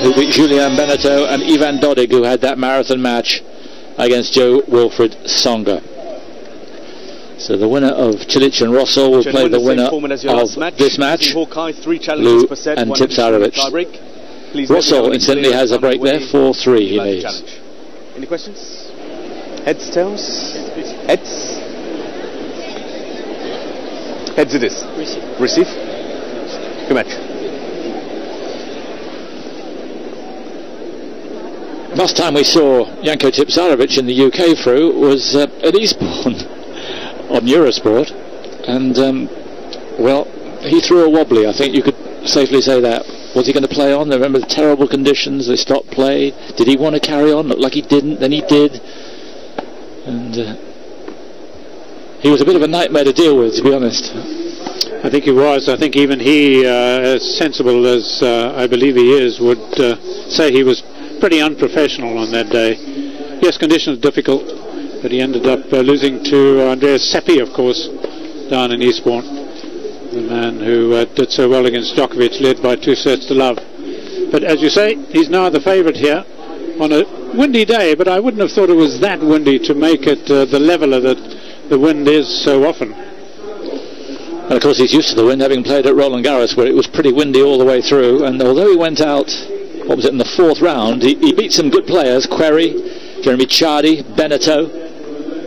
who beat Julien Beneteau, and Ivan Dodig, who had that marathon match against Joe Wilfried Songa. So the winner of Cilic and Rossel will play the winner of this match, Lou and Tipsarevic. Rossel incidentally has a break there, 4-3 he leads. Any questions? Heads, tails? Heads? Heads it is. Receive. Good match. Last time we saw Janko Tipsarevic in the UK through was at Eastbourne on Eurosport, and well, he threw a wobbly. I think you could safely say that. Was he going to play on? Remember the terrible conditions, they stopped play. Did he want to carry on? Looked like he didn't, then he did. And he was a bit of a nightmare to deal with, to be honest. I think he was. I think even he, as sensible as I believe he is, would say he was pretty unprofessional on that day. Yes, conditions difficult, but he ended up losing to Andreas Seppi, of course, down in Eastbourne. The man who did so well against Djokovic, led by 2-0. But as you say, he's now the favourite here on a windy day, but I wouldn't have thought it was that windy to make it the leveller that the wind is so often. And of course he's used to the wind, having played at Roland Garros, where it was pretty windy all the way through, and although he went out, what was it, in the 4th round, he beat some good players, Querrey, Jeremy Chardy, Beneteau,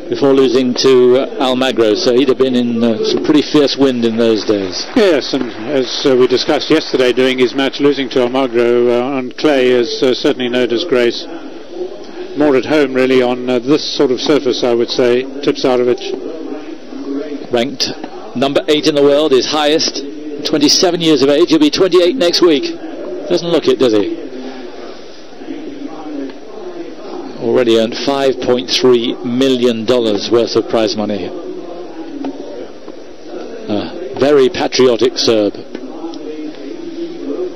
before losing to Almagro, so he'd have been in some pretty fierce wind in those days. Yes, and as we discussed yesterday during his match, losing to Almagro on clay is certainly no disgrace. More at home really on this sort of surface, I would say. Tipsarevic, ranked number 8 in the world, his highest, 27 years of age. He'll be 28 next week. Doesn't look it, does he? Already earned $5.3 million worth of prize money. Very patriotic Serb.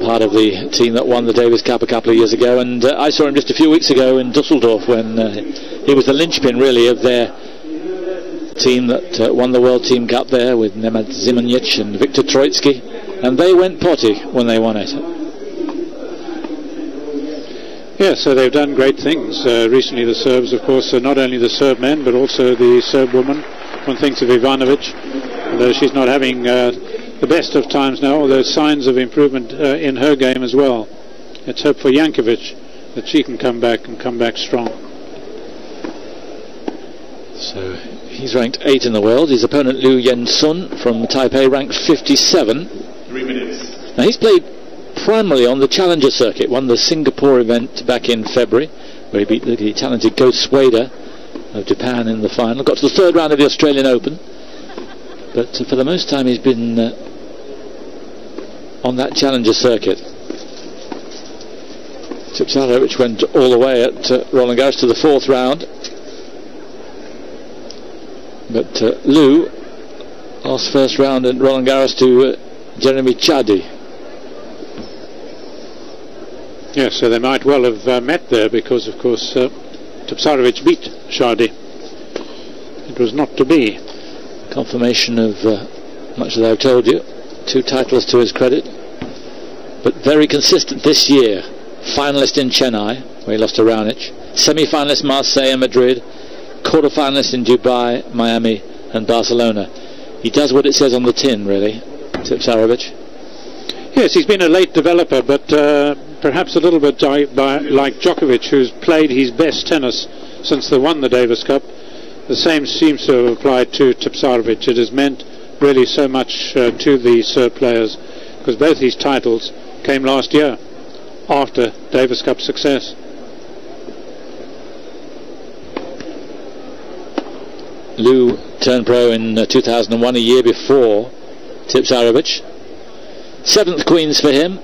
Part of the team that won the Davis Cup a couple of years ago, and I saw him just a few weeks ago in Dusseldorf when he was the linchpin really of their team that won the World Team Cup there with Nemad Zimonjic and Viktor Troitsky, and they went potty when they won it. Yeah, so they've done great things recently, the Serbs, of course, not only the Serb men but also the Serb woman. One thinks of Ivanovic, although she's not having the best of times now, although signs of improvement in her game as well. Let's hope for Jankovic that she can come back and come back strong. So he's ranked 8 in the world. His opponent Liu Yen-Sun from Taipei ranked 57. 3 minutes. Now he's played primarily on the Challenger circuit, won the Singapore event back in February, where he beat the talented Go Sueda of Japan in the final. Got to the 3rd round of the Australian Open, but for the most time he's been on that Challenger circuit. Tipsarevic went all the way at Roland Garros to the 4th round, but Lou lost 1st round at Roland Garros to Jeremy Chardy. Yes, so they might well have met there because, of course, Tipsarevic beat Chardy. It was not to be. Confirmation of much as I've told you. 2 titles to his credit, but very consistent this year. Finalist in Chennai, where he lost to Raonic. Semi-finalist Marseille and Madrid. Quarter-finalist in Dubai, Miami and Barcelona. He does what it says on the tin, really, Tipsarevic. Yes, he's been a late developer, but perhaps a little bit like Djokovic, who's played his best tennis since they won the Davis Cup. The same seems to have applied to Tipsarevic. It has meant really so much to the Serb players, because both his titles came last year after Davis Cup success. Lou turned pro in 2001, a year before Tipsarevic. 7th Queens for him.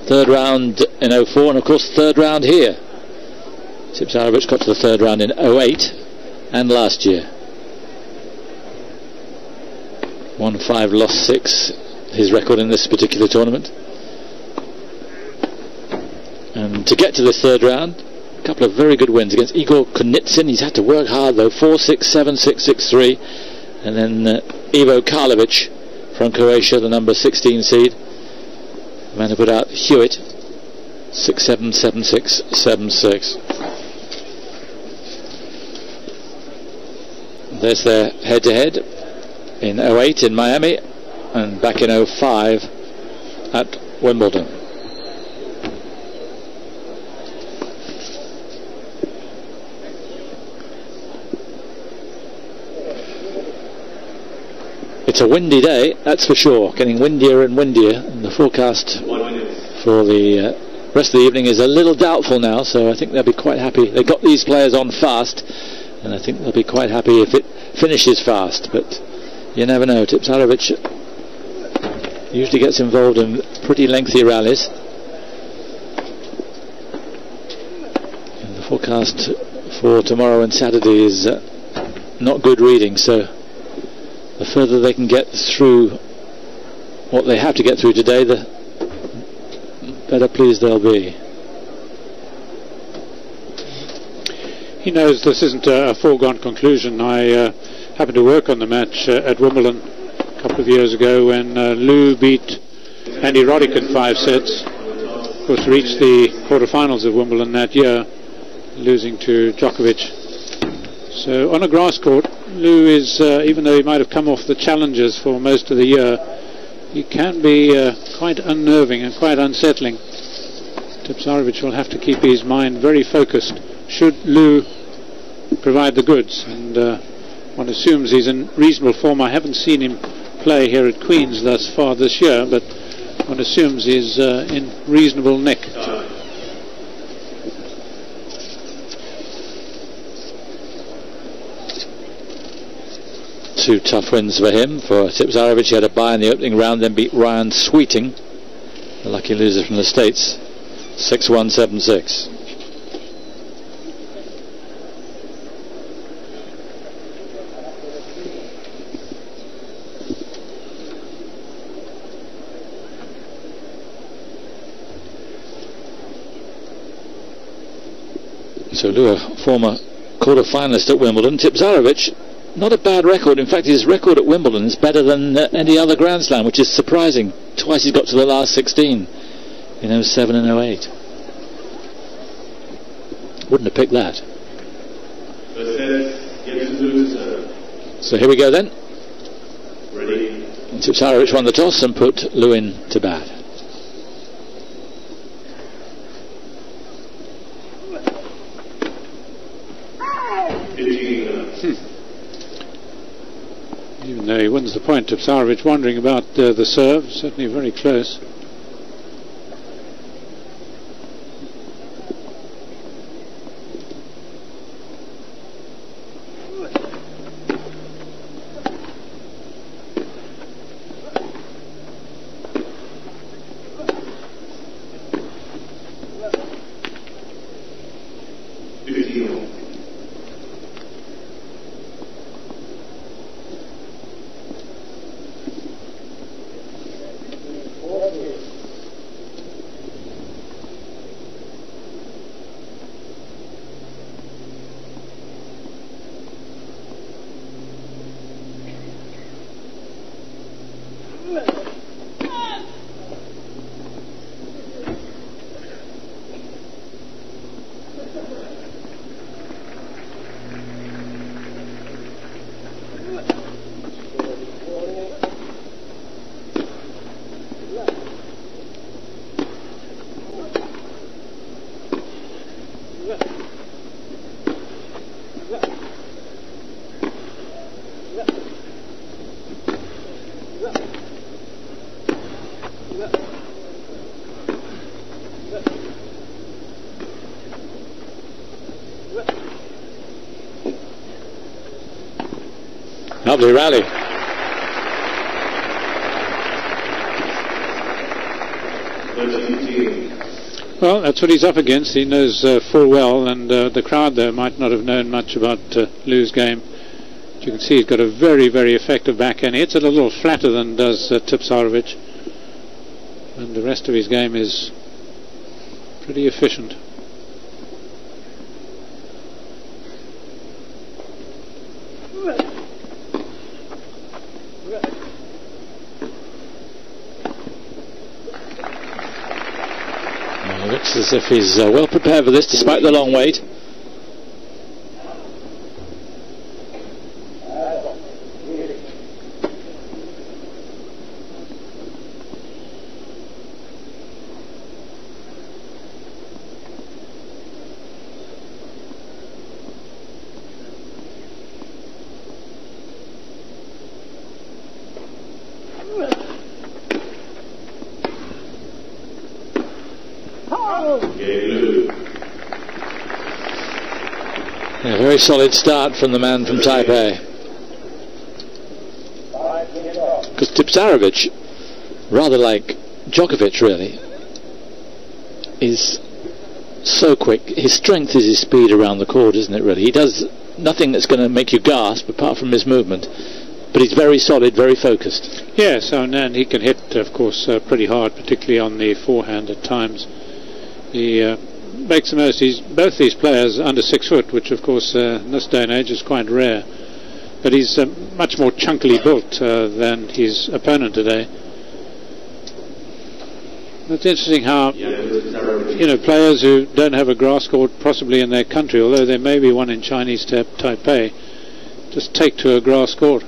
3rd round in 04, and of course 3rd round here. Tipsarevic got to the 3rd round in 08 and last year. Won 5, lost 6, his record in this particular tournament. And to get to this 3rd round, a couple of very good wins against Igor Kunitsin. He's had to work hard though, 4-6, 7-6, 6-3. And then Ivo Karlovic from Croatia, the number 16 seed. The man who put out Hewitt 6-7, 7-6, 7-6. There's their head-to-head in 08 in Miami and back in 05 at Wimbledon. It's a windy day, that's for sure. Getting windier and windier, and the forecast for the rest of the evening is a little doubtful now, so I think they'll be quite happy. They got these players on fast, and I think they'll be quite happy if it finishes fast, but you never know. Tipsarevic usually gets involved in pretty lengthy rallies, and the forecast for tomorrow and Saturday is not good reading, so the further they can get through what they have to get through today, the better pleased they'll be. He knows this isn't a foregone conclusion. I happened to work on the match at Wimbledon a couple of years ago when Lou beat Andy Roddick in 5 sets. Of course, reached the quarterfinals of Wimbledon that year, losing to Djokovic. So on a grass court, Lou is, even though he might have come off the challengers for most of the year, he can be quite unnerving and quite unsettling. Tipsarevic will have to keep his mind very focused should Lou provide the goods, and one assumes he's in reasonable form. I haven't seen him play here at Queen's thus far this year, but one assumes he's in reasonable nick. Two tough wins for him. For Tipsarevic, he had a bye in the opening round, then beat Ryan Sweeting, the lucky loser from the States, 6-1, 7-6. So Lou, a former quarter-finalist at Wimbledon. Tipsarevic, not a bad record. In fact, his record at Wimbledon is better than any other Grand Slam, which is surprising. Twice he's got to the last 16 in 07 and 08. Wouldn't have picked that. So here we go then. Ready. Tipsarevic won the toss and put Lou in to bat. Even though he wins the point, Tipsarevic wondering about the serve, certainly very close. Lovely rally. Well, that's what he's up against. He knows full well, and the crowd there might not have known much about Lou's game. But you can see he's got a very, very effective backhand. He hits it a little flatter than does Tipsarevic, and the rest of his game is pretty efficient. Looks as if he's well prepared for this, despite the long wait. A very solid start from the man from Taipei. Because Tipsarevic, rather like Djokovic really, is so quick. His strength is his speed around the court, isn't it really? He does nothing that's going to make you gasp apart from his movement. But he's very solid, very focused. Yes, and he can hit, of course, pretty hard, particularly on the forehand at times. He makes the most. Both these players under 6 foot, which of course in this day and age is quite rare. But he's much more chunkily built than his opponent today. It's interesting how, players who don't have a grass court possibly in their country, although there may be one in Chinese Taipei, just take to a grass court.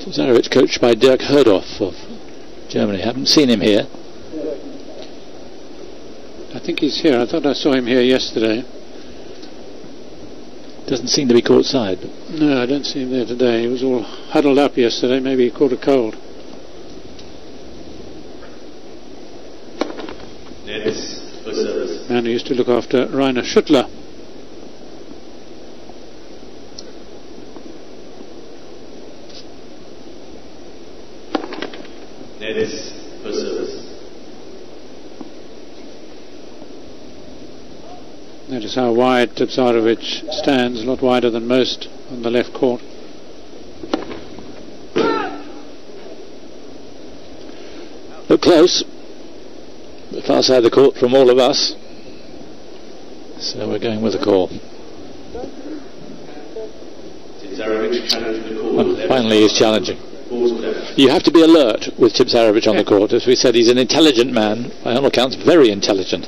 Tipsarevic, coached by Dirk Herdorf of Germany. Haven't seen him here. I think he's here. I thought I saw him here yesterday. Doesn't seem to be courtside. No, I don't see him there today. He was all huddled up yesterday. Maybe he caught a cold. Man who used to look after Rainer Schüttler. Notice how wide Tipsarevic stands, a lot wider than most on the left court. Look close. The far side of the court from all of us. So we're going with the call. Well, finally he's challenging. You have to be alert with Tipsarevic on the court. As we said, he's an intelligent man, by all accounts very intelligent.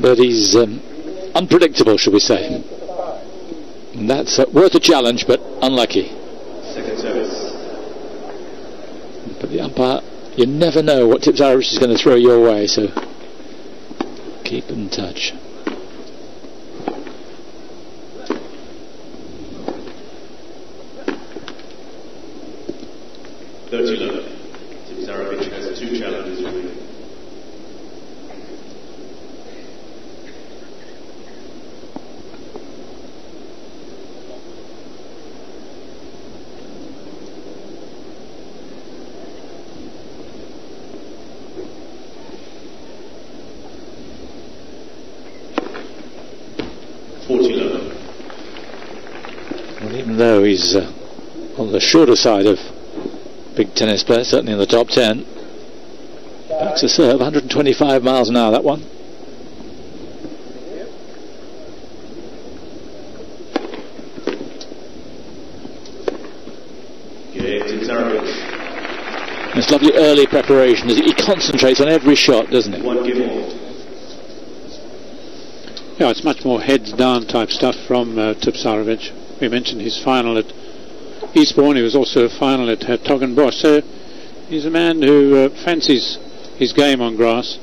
But he's unpredictable, shall we say. And that's worth a challenge, but unlucky. Second service. But the umpire, you never know what Tipsarevic is going to throw your way, so keep in touch. Tipsarevic has 2 challenges remaining. Well, even though he's on the shorter side of big tennis players, certainly in the top 10, backs a serve, 125 miles an hour, that one. It's lovely early preparation. He concentrates on every shot, doesn't he? Yeah, it's much more heads down type stuff from Tipsarevic. We mentioned his final at Eastbourne. He was also a final at Hertogenbosch. So he's a man who fancies his game on grass.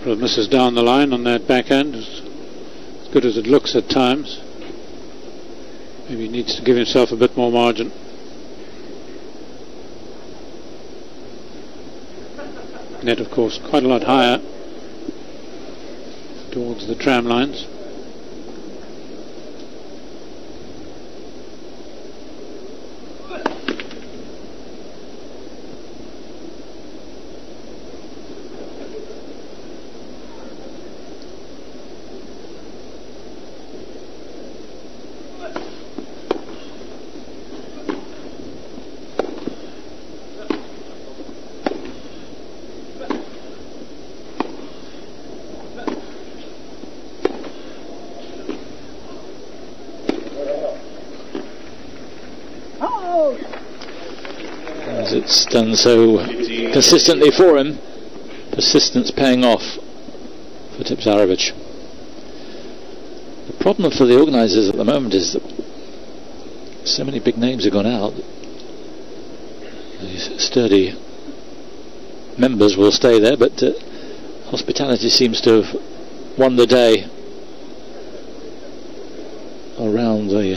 couple of misses down the line on that backhand, as good as it looks at times. Maybe he needs to give himself a bit more margin. Net, of course, quite a lot higher towards the tram lines. It's done so consistently for him. Persistence paying off for Tipsarevic. The problem for the organisers at the moment is that so many big names have gone out. These sturdy members will stay there, but hospitality seems to have won the day around the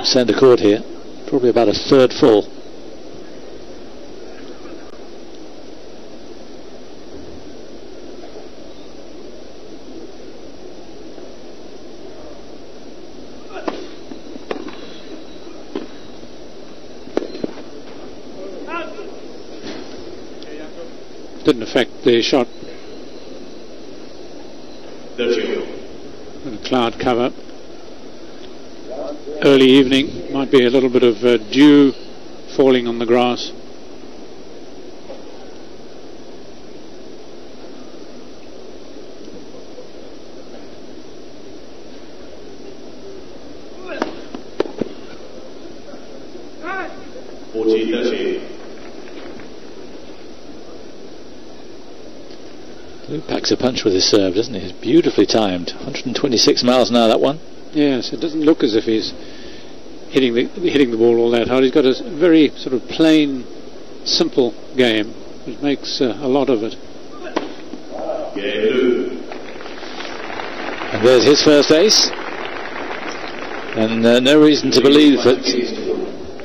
centre court here. Probably about a third full. Didn't affect the shot. A cloud cover. Early evening, might be a little bit of dew falling on the grass. He packs a punch with his serve, doesn't he? It's beautifully timed. 126 miles an hour, that one. Yes, it doesn't look as if he's hitting the ball all that hard. He's got a very sort of plain, simple game, which makes a lot of it. And there's his first ace. And no reason to believe that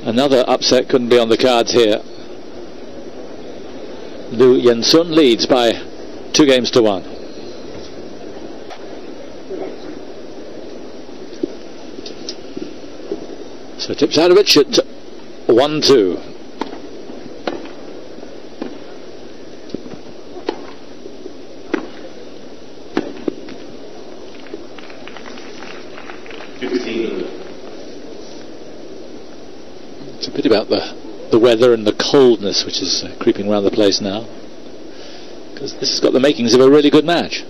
another upset couldn't be on the cards here. Yen-Hsun leads by 2 games to 1. So Tipsarevic at 1-2. It's a bit about the weather and the coldness which is creeping around the place now, because this has got the makings of a really good match.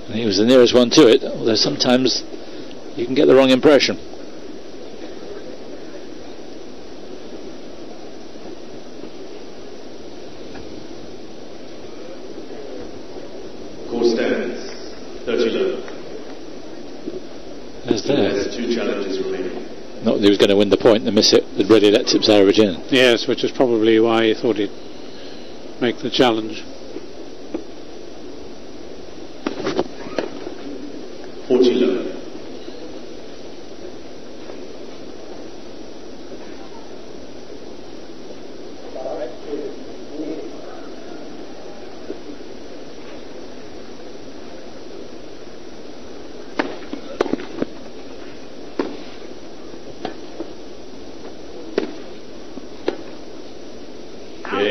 He was the nearest one to it, although sometimes you can get the wrong impression. Court stands 30 low. There's there. There's 2 challenges remaining. Not that he was going to win the point, the miss it had really let Tipsarevic in. Yes, which is probably why he thought he'd make the challenge. 40 low.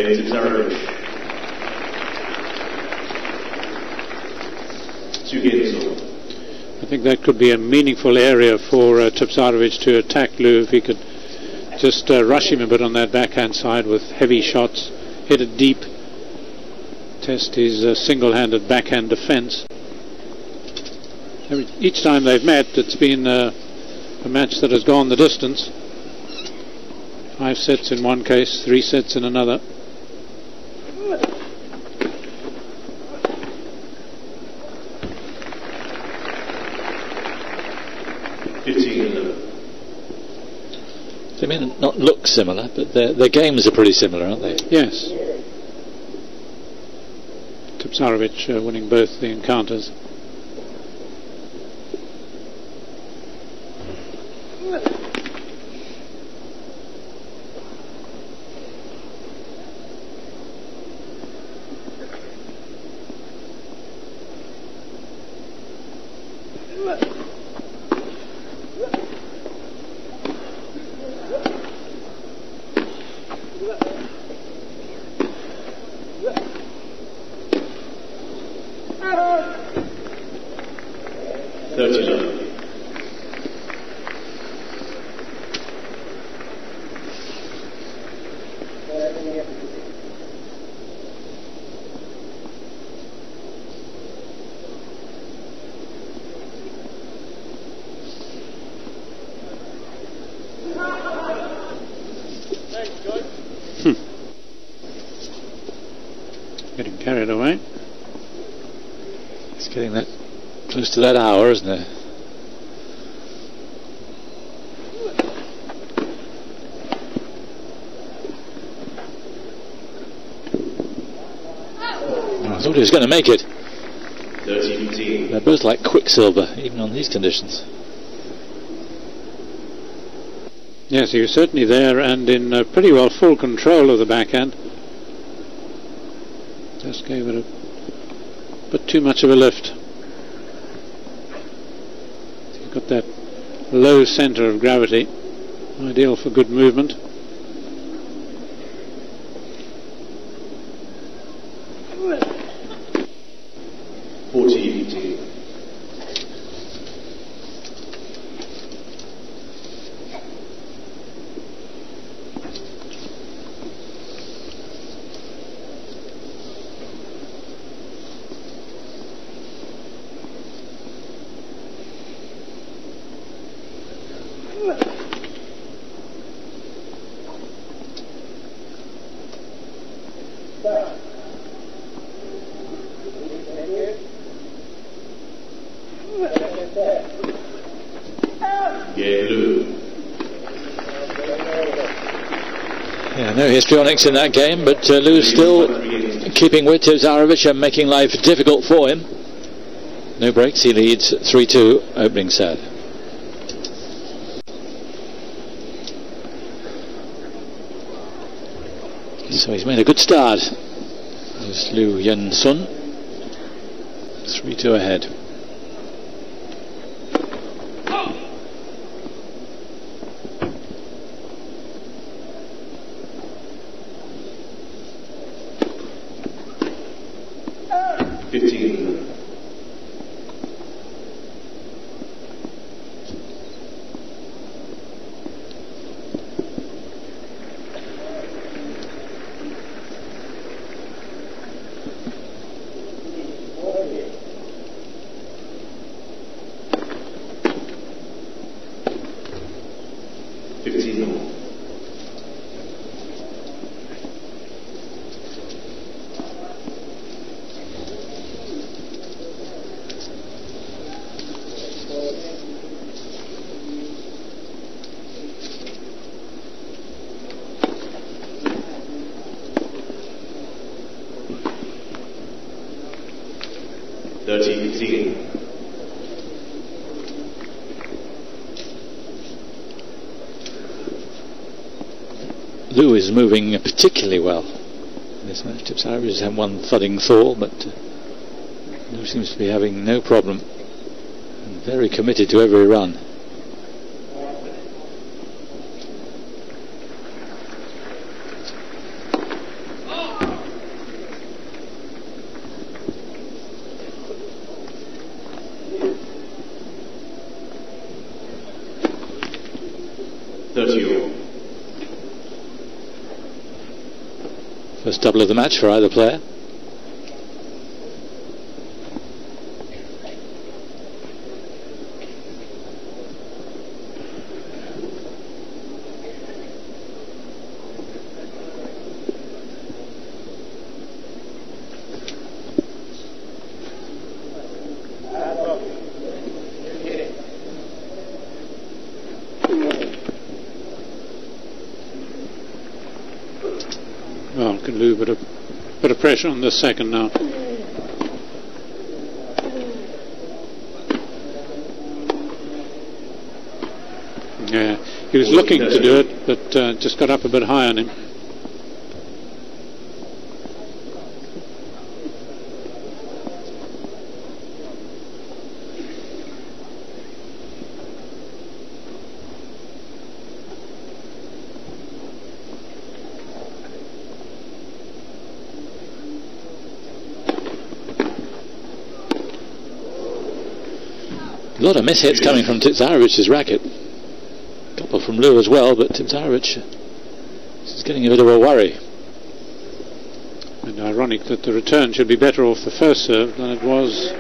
Tipsarevic. 2 games all. I think that could be a meaningful area for Tipsarevic to attack Liu if he could just rush him a bit on that backhand side with heavy shots, hit it deep, test his single-handed backhand defence. Each time they've met, it's been a match that has gone the distance. 5 sets in one case, 3 sets in another. They may not look similar, but their games are pretty similar, aren't they? Yes. Tipsarevic winning both the encounters. Getting carried away. It's getting that close to that hour, isn't it? I thought he was going to make it. 30-15. They're both like quicksilver, even on these conditions. Yes, he was certainly there and in pretty well full control of the backhand. Just gave it a bit too much of a lift. He's got that low centre of gravity, ideal for good movement. Yeah, no histrionics in that game, but Liu's still keeping with Tipsarevic and making life difficult for him. No breaks, he leads 3-2 opening set. So he's made a good start. There's Yen-Hsun, 3-2 ahead. Liu is moving particularly well in this match. Tipsarevic has had one thudding fall, but Liu seems to be having no problem and very committed to every run. double of the match for either player. Well, can do a bit of pressure on this second now. Yeah, he was looking to do it, but just got up a bit high on him. A lot of mishits coming from Tipsarevic's racket. A couple from Liu as well, but Tipsarevic is getting a bit of a worry. And ironic that the return should be better off the first serve than it was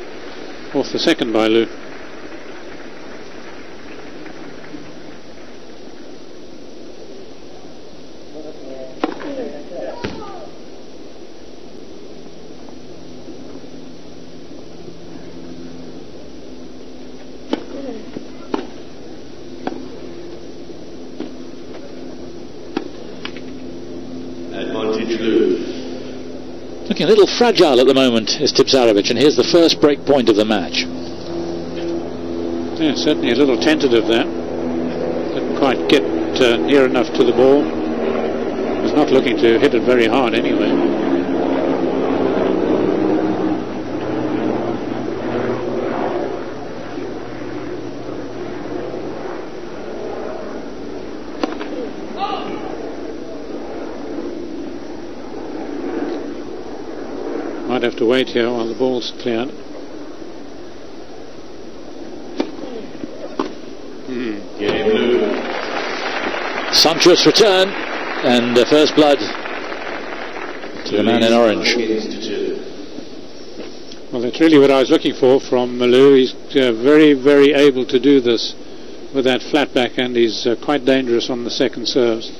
off the second by Liu. Looking a little fragile at the moment is Tipsarevic, and here's the first break point of the match. Yeah, certainly a little tentative there. Didn't quite get near enough to the ball. Was not looking to hit it very hard anyway. Might have to wait here while the ball's cleared. Sumptuous return, and first blood to the man in orange. Well, that's really what I was looking for from Liu. He's very, very able to do this with that flat back, and he's quite dangerous on the second serves.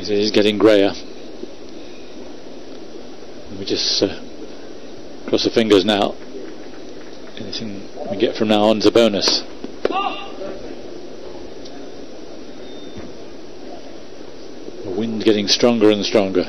He's getting greyer. We just cross the fingers now. Anything we get from now on is a bonus. The wind getting stronger and stronger.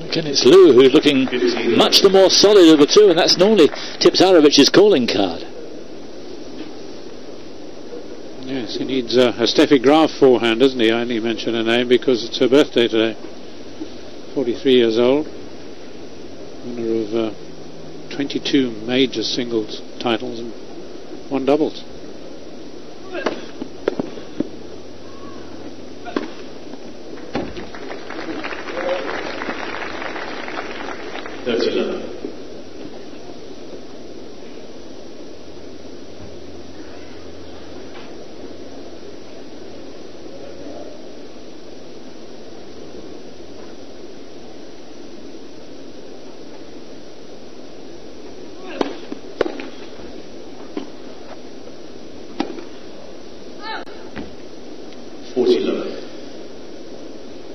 Again, it's Liu who's looking much the more solid of the two, and that's normally Tipsarevic's calling card. Yes, he needs a Steffi Graf forehand, doesn't he? I only mention her name because it's her birthday today. 43 years old. Winner of 22 major singles titles and 1 doubles.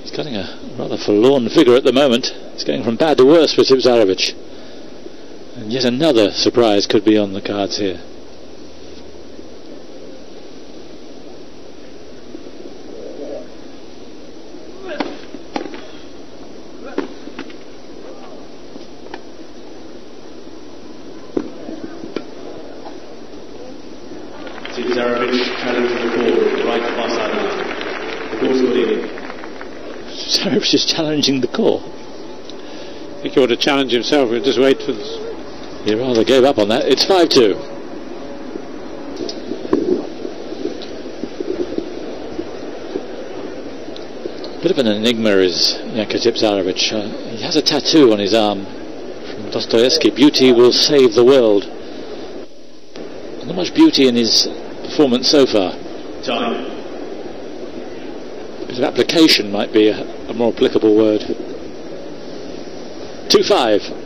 He's cutting a rather forlorn figure at the moment. It's going from bad to worse for Tipsarevic. And yet another surprise could be on the cards here. Tipsarevic challenging the ball, right far sideline. The ball's got in. Tipsarevic is challenging the core. think he ought to challenge himself. We'll just wait for this. He rather gave up on that. It's 5-2. Bit of an enigma is Janko Tipsarevic. He has a tattoo on his arm from Dostoevsky. Beauty will save the world. Not much beauty in his performance so far. Time. A bit of application might be a more applicable word. 2-5.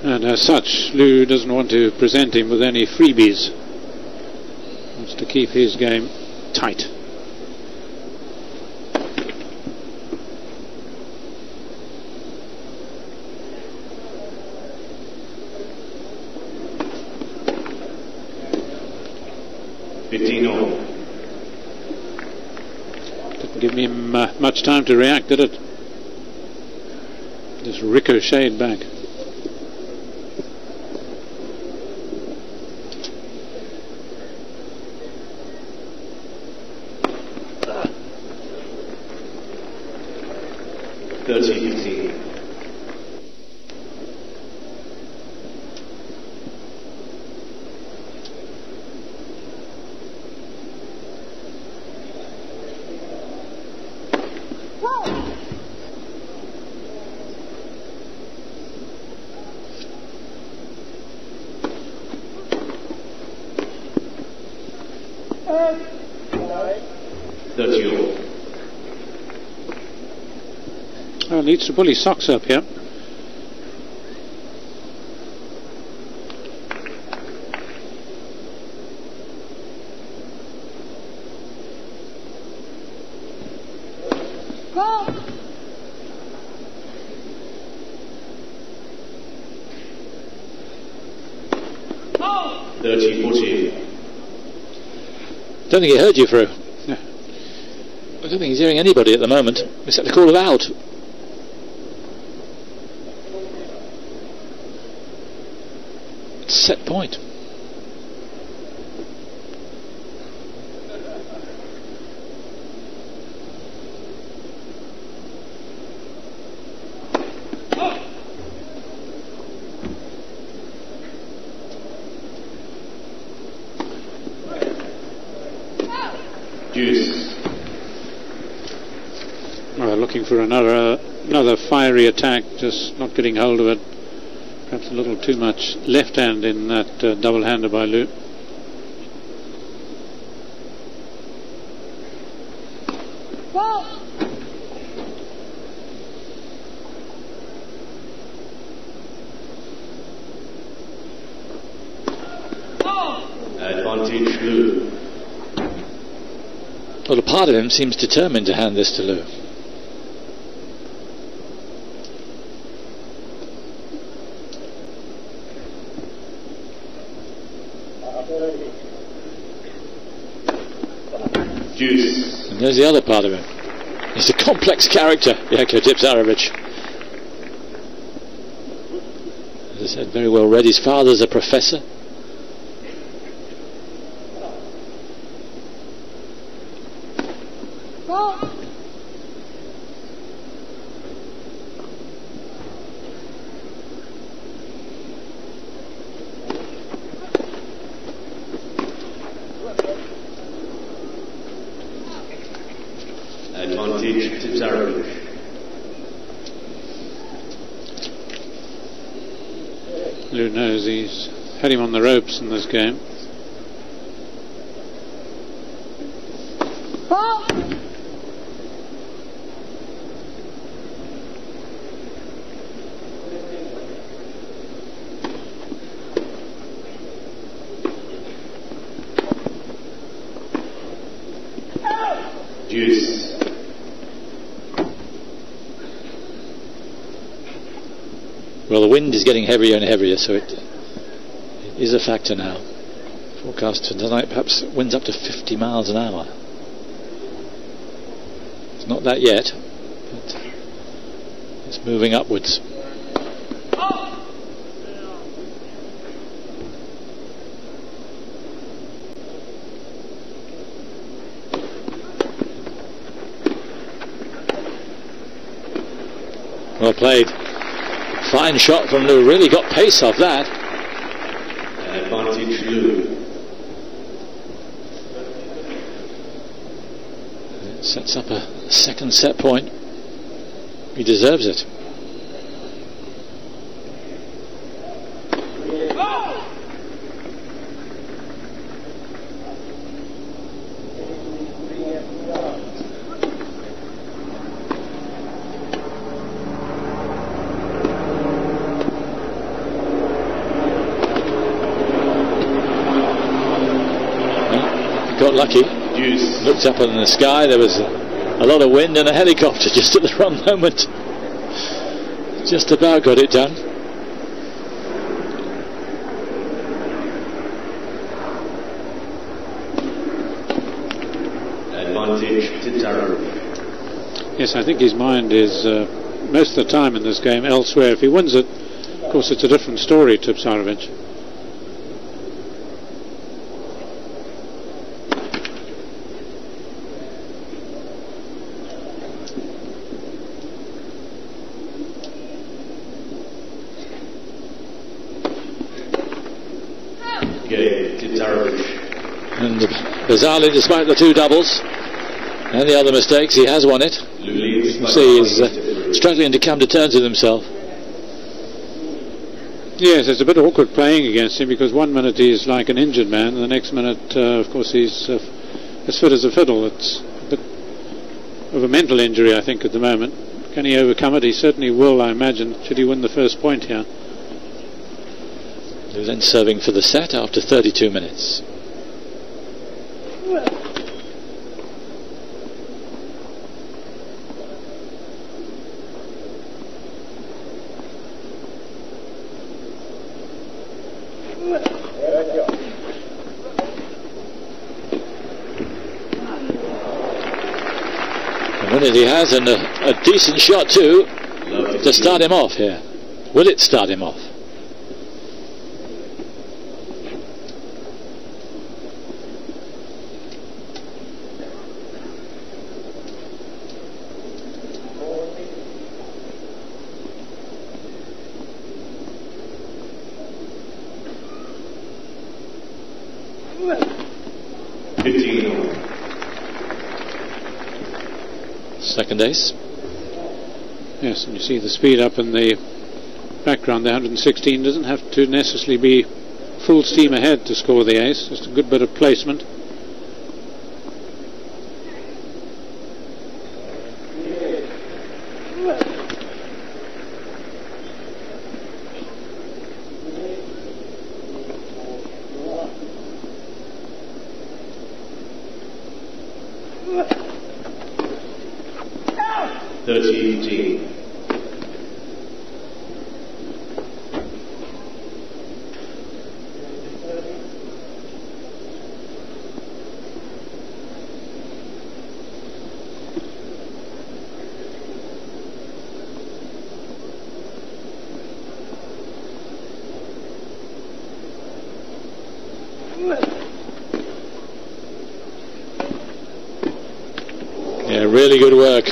And as such, Liu doesn't want to present him with any freebies. Wants to keep his game tight. Didn't give him much time to react, did it? Just ricocheted back. Oh, needs to pull his socks up here. Don't think he heard you through. No. I don't think he's hearing anybody at the moment, except to call it out. Set point. Well, looking for another fiery attack, just not getting hold of it. Perhaps a little too much left hand in that double-hander by Liu. Advantage Liu. Well, a part of him seems determined to hand this to Liu. And there's the other part of him. He's a complex character, Janko Tipsarevic. As I said, very well read. His father's a professor. Advantage Tipsarevic. Liu knows he's had him on the ropes in this game. Deuce. Well, the wind is getting heavier and heavier, so it is a factor now. Forecast for tonight perhaps winds up to 50 miles an hour. It's not that yet, but it's moving upwards. Well played. Fine shot from Liu. Really got pace off that. Advantage Liu. It sets up a second set point. He deserves it. Got lucky. Looked up in the sky, there was a lot of wind and a helicopter just at the wrong moment. Just about got it done. Advantage Tipsarevic. Yes, I think his mind is most of the time in this game elsewhere. If he wins it, of course it's a different story, Tipsarevic. And bizarrely, despite the two doubles and the other mistakes, he has won it. You can see he's struggling to come to terms with himself. Yes, it's a bit awkward playing against him, because one minute he's like an injured man, and the next minute, of course, he's as fit as a fiddle. It's a bit of a mental injury, I think, at the moment. Can he overcome it? He certainly will, I imagine, should he win the first point here. He's then serving for the set after 32 minutes. A minute he has, and a decent shot too to start him off here. Will it start him off? Second ace. Yes, and you see the speed up in the background. The 116 doesn't have to necessarily be full steam ahead to score the ace, just a good bit of placement. Yeah, really good work.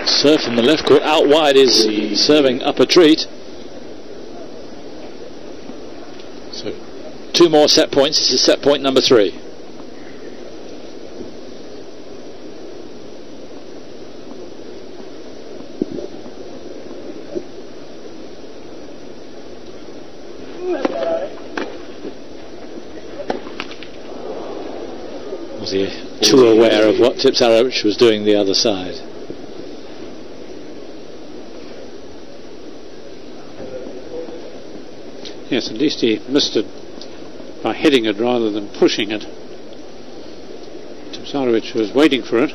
Serve from the left court out wide is serving up a treat. So 2 more set points. This is set point number 3. Was he too aware of what Tipsarevic was doing the other side? Yes, at least he missed it by hitting it rather than pushing it. Tipsarevic was waiting for it.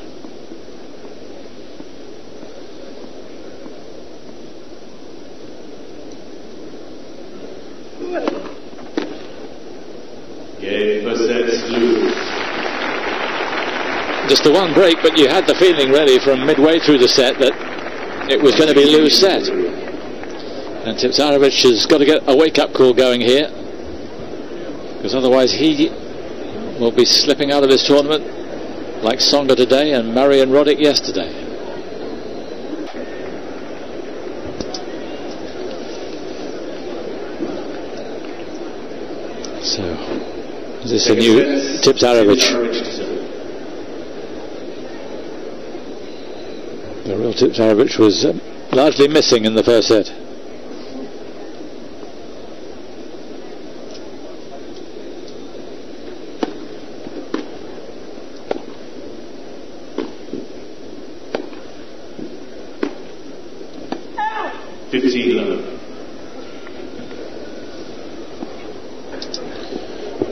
just the one break, but you had the feeling really from midway through the set that it was going to be Liu's set. And Tipsarevic has got to get a wake-up call going here, because otherwise he will be slipping out of this tournament like Songa today and Marian Roddick yesterday. So, is this a new Tipsarevic? The real Tipsarevic was largely missing in the first set.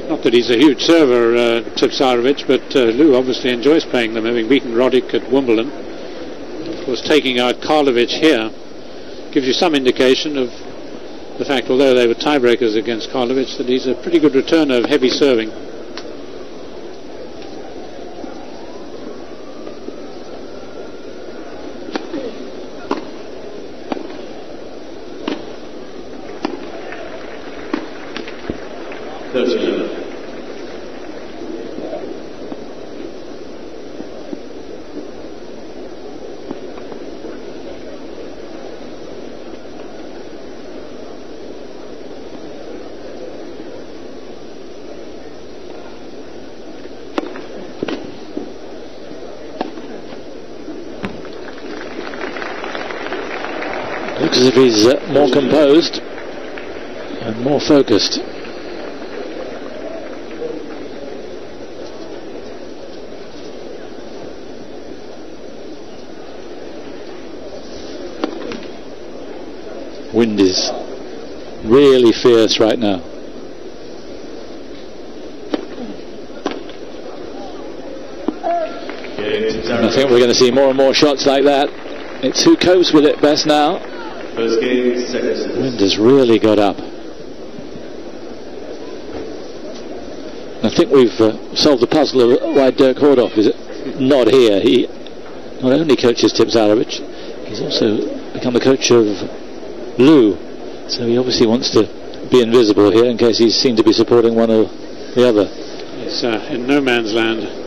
Not that he's a huge server, Tipsarevic, but Liu obviously enjoys playing them, having beaten Roddick at Wimbledon. Of course, taking out Karlovic here gives you some indication of the fact, although they were tiebreakers against Karlovic, that he's a pretty good returner of heavy serving. Looks as if he's more composed and more focused. Wind is really fierce right now. And I think we're going to see more and more shots like that. It's who copes with it best now. First game, second set. Wind has really got up. I think we've solved the puzzle of why Dirk Hordoff is not here. He not only coaches Tipsarevic, he's also become the coach of Liu. So he obviously wants to be invisible here in case he's seen to be supporting one or the other. It's in no man's land.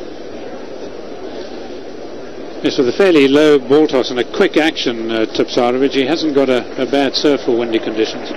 Yes, with a fairly low ball toss and a quick action, Tipsarevic, he hasn't got a bad serve for windy conditions.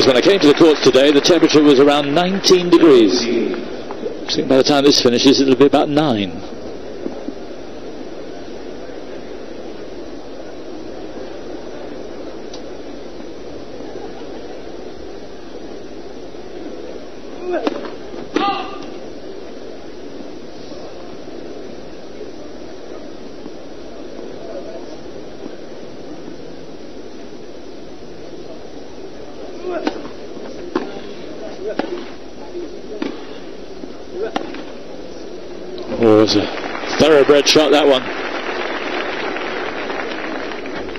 When I came to the courts today, the temperature was around 19 degrees. I think by the time this finishes, it'll be about 9. Oh, it's a thoroughbred shot, that one.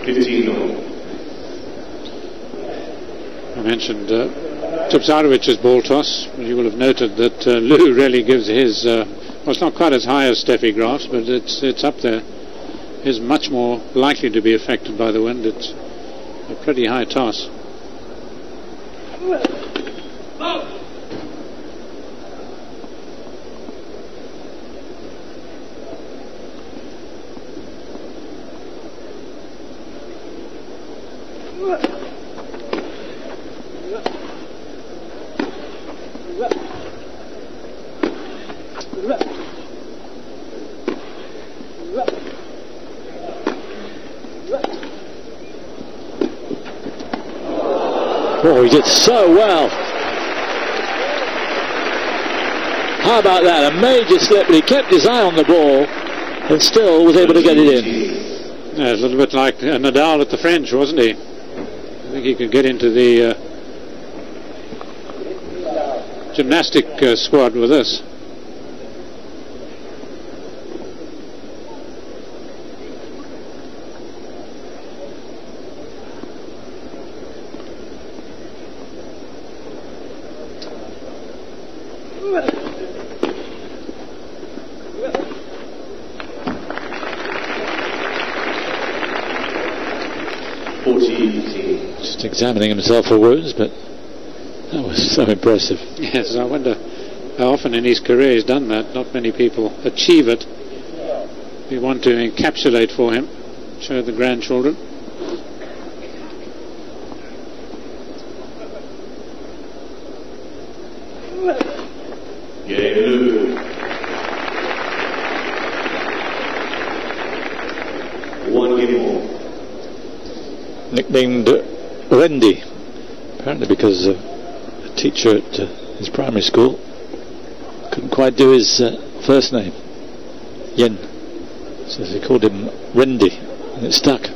15-all. I mentioned Tipsarevic's ball toss. You will have noted that Liu really gives his, well, it's not quite as high as Steffi Graf's, but it's up there. Is much more likely to be affected by the wind. It's a pretty high toss. Oh, he did so well. How about that? A major slip, but he kept his eye on the ball and still was able to get it in. Yeah, a little bit like Nadal at the French, wasn't he? I think he could get into the gymnastic squad with this. Just examining himself for wounds, but that was so impressive. Yes, I wonder how often in his career he's done that. Not many people achieve it. We want to encapsulate for him, show the grandchildren. Nicknamed Rendy, apparently because a teacher at his primary school couldn't quite do his first name, Yen, so they called him Rendy, and it stuck.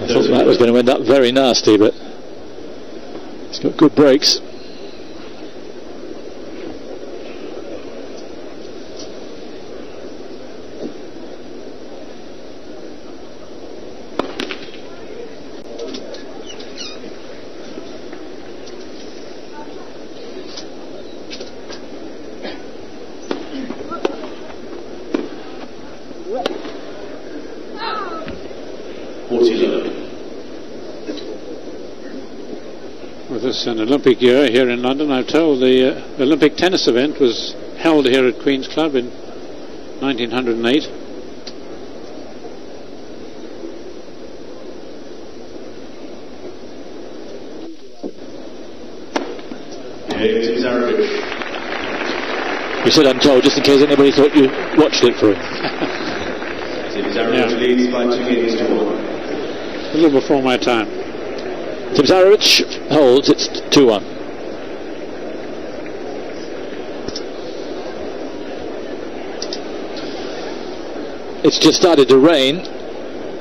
I thought that was going to end up very nasty, but he's got good breaks. With this an Olympic year here in London, I'm told the Olympic tennis event was held here at Queen's Club in 1908. You said I'm told, just in case anybody thought you watched it for him. Tipsarevic leads by 2 games to 1. A little before my time. Tipsarevic holds, it's 2-1. It's just started to rain,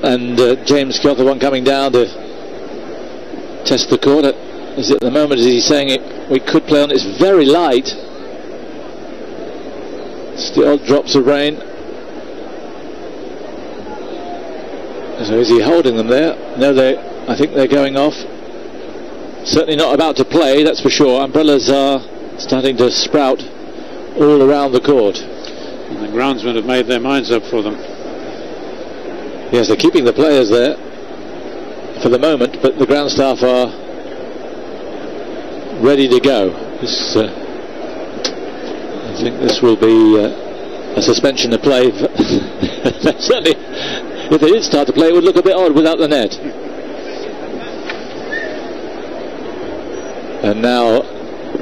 and James got the one coming down to test the court. Is at the moment, as he's saying it, we could play on. It's very light. Still drops of rain. So is he holding them there? No, I think they're going off. Certainly not about to play, that's for sure. Umbrellas are starting to sprout all around the court. And the groundsmen have made their minds up for them. Yes, they're keeping the players there for the moment, but the ground staff are ready to go. I think this will be a suspension of play. Certainly, if they did start to play, it would look a bit odd without the net. And now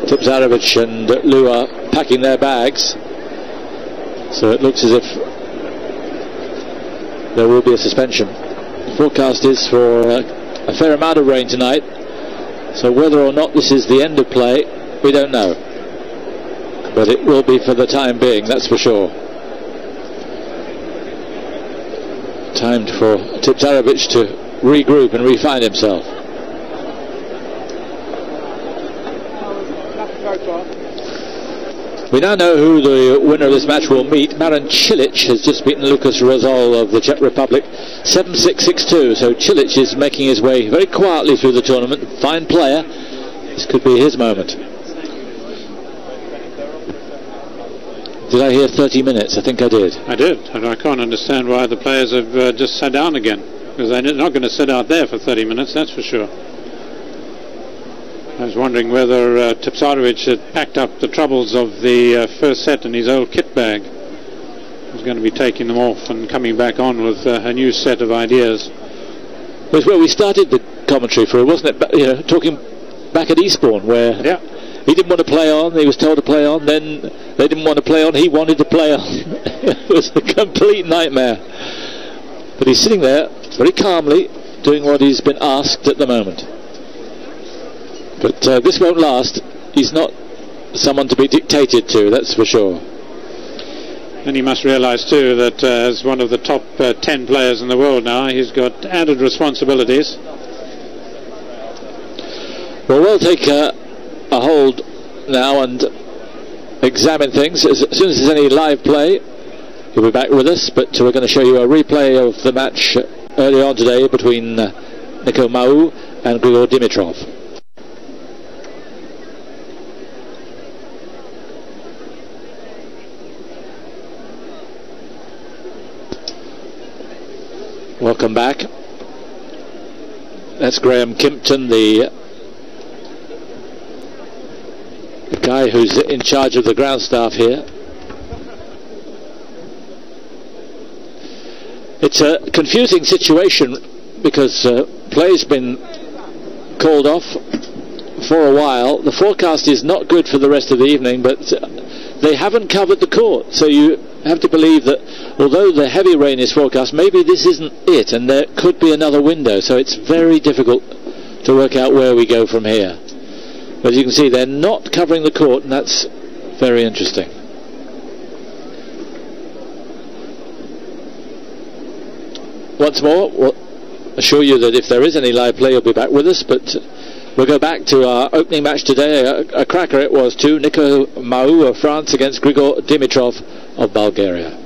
Tipsarevic and Liu are packing their bags, so it looks as if there will be a suspension. The forecast is for a fair amount of rain tonight, so whether or not this is the end of play, we don't know, but it will be for the time being, that's for sure. Time for Tipsarevic to regroup and refine himself. We now know who the winner of this match will meet. Marin Cilic has just beaten Lucas Rosol of the Czech Republic 7-6, 6-2. So Cilic is making his way very quietly through the tournament. Fine player. This could be his moment. Did I hear 30 minutes? I think I did. I did, and I can't understand why the players have just sat down again, because they're not going to sit out there for 30 minutes, that's for sure. I was wondering whether Tipsarevic had packed up the troubles of the first set in his old kit bag. He's going to be taking them off and coming back on with a new set of ideas. It was where we started the commentary for, wasn't it? You know, talking back at Eastbourne, where he didn't want to play on, he was told to play on, then they didn't want to play on, he wanted to play on. It was a complete nightmare. But he's sitting there very calmly doing what he's been asked at the moment. But this won't last. He's not someone to be dictated to, that's for sure. And he must realise too that as one of the top 10 players in the world now, he's got added responsibilities. Well, we'll take a hold now and examine things. As soon as there's any live play, he'll be back with us, but we're going to show you a replay of the match earlier on today between Nico Mau and Grigor Dimitrov. Welcome back. That's Graham Kimpton, the guy who's in charge of the ground staff here. It's a confusing situation because play's been called off for a while. The forecast is not good for the rest of the evening, but they haven't covered the court, so you have to believe that although the heavy rain is forecast, maybe this isn't it and there could be another window, so it's very difficult to work out where we go from here. But as you can see, they're not covering the court, and that's very interesting. Once more, we'll assure you that if there is any live play, you'll be back with us, but we'll go back to our opening match today. A cracker it was too. Nico Mau of France against Grigor Dimitrov of Bulgaria.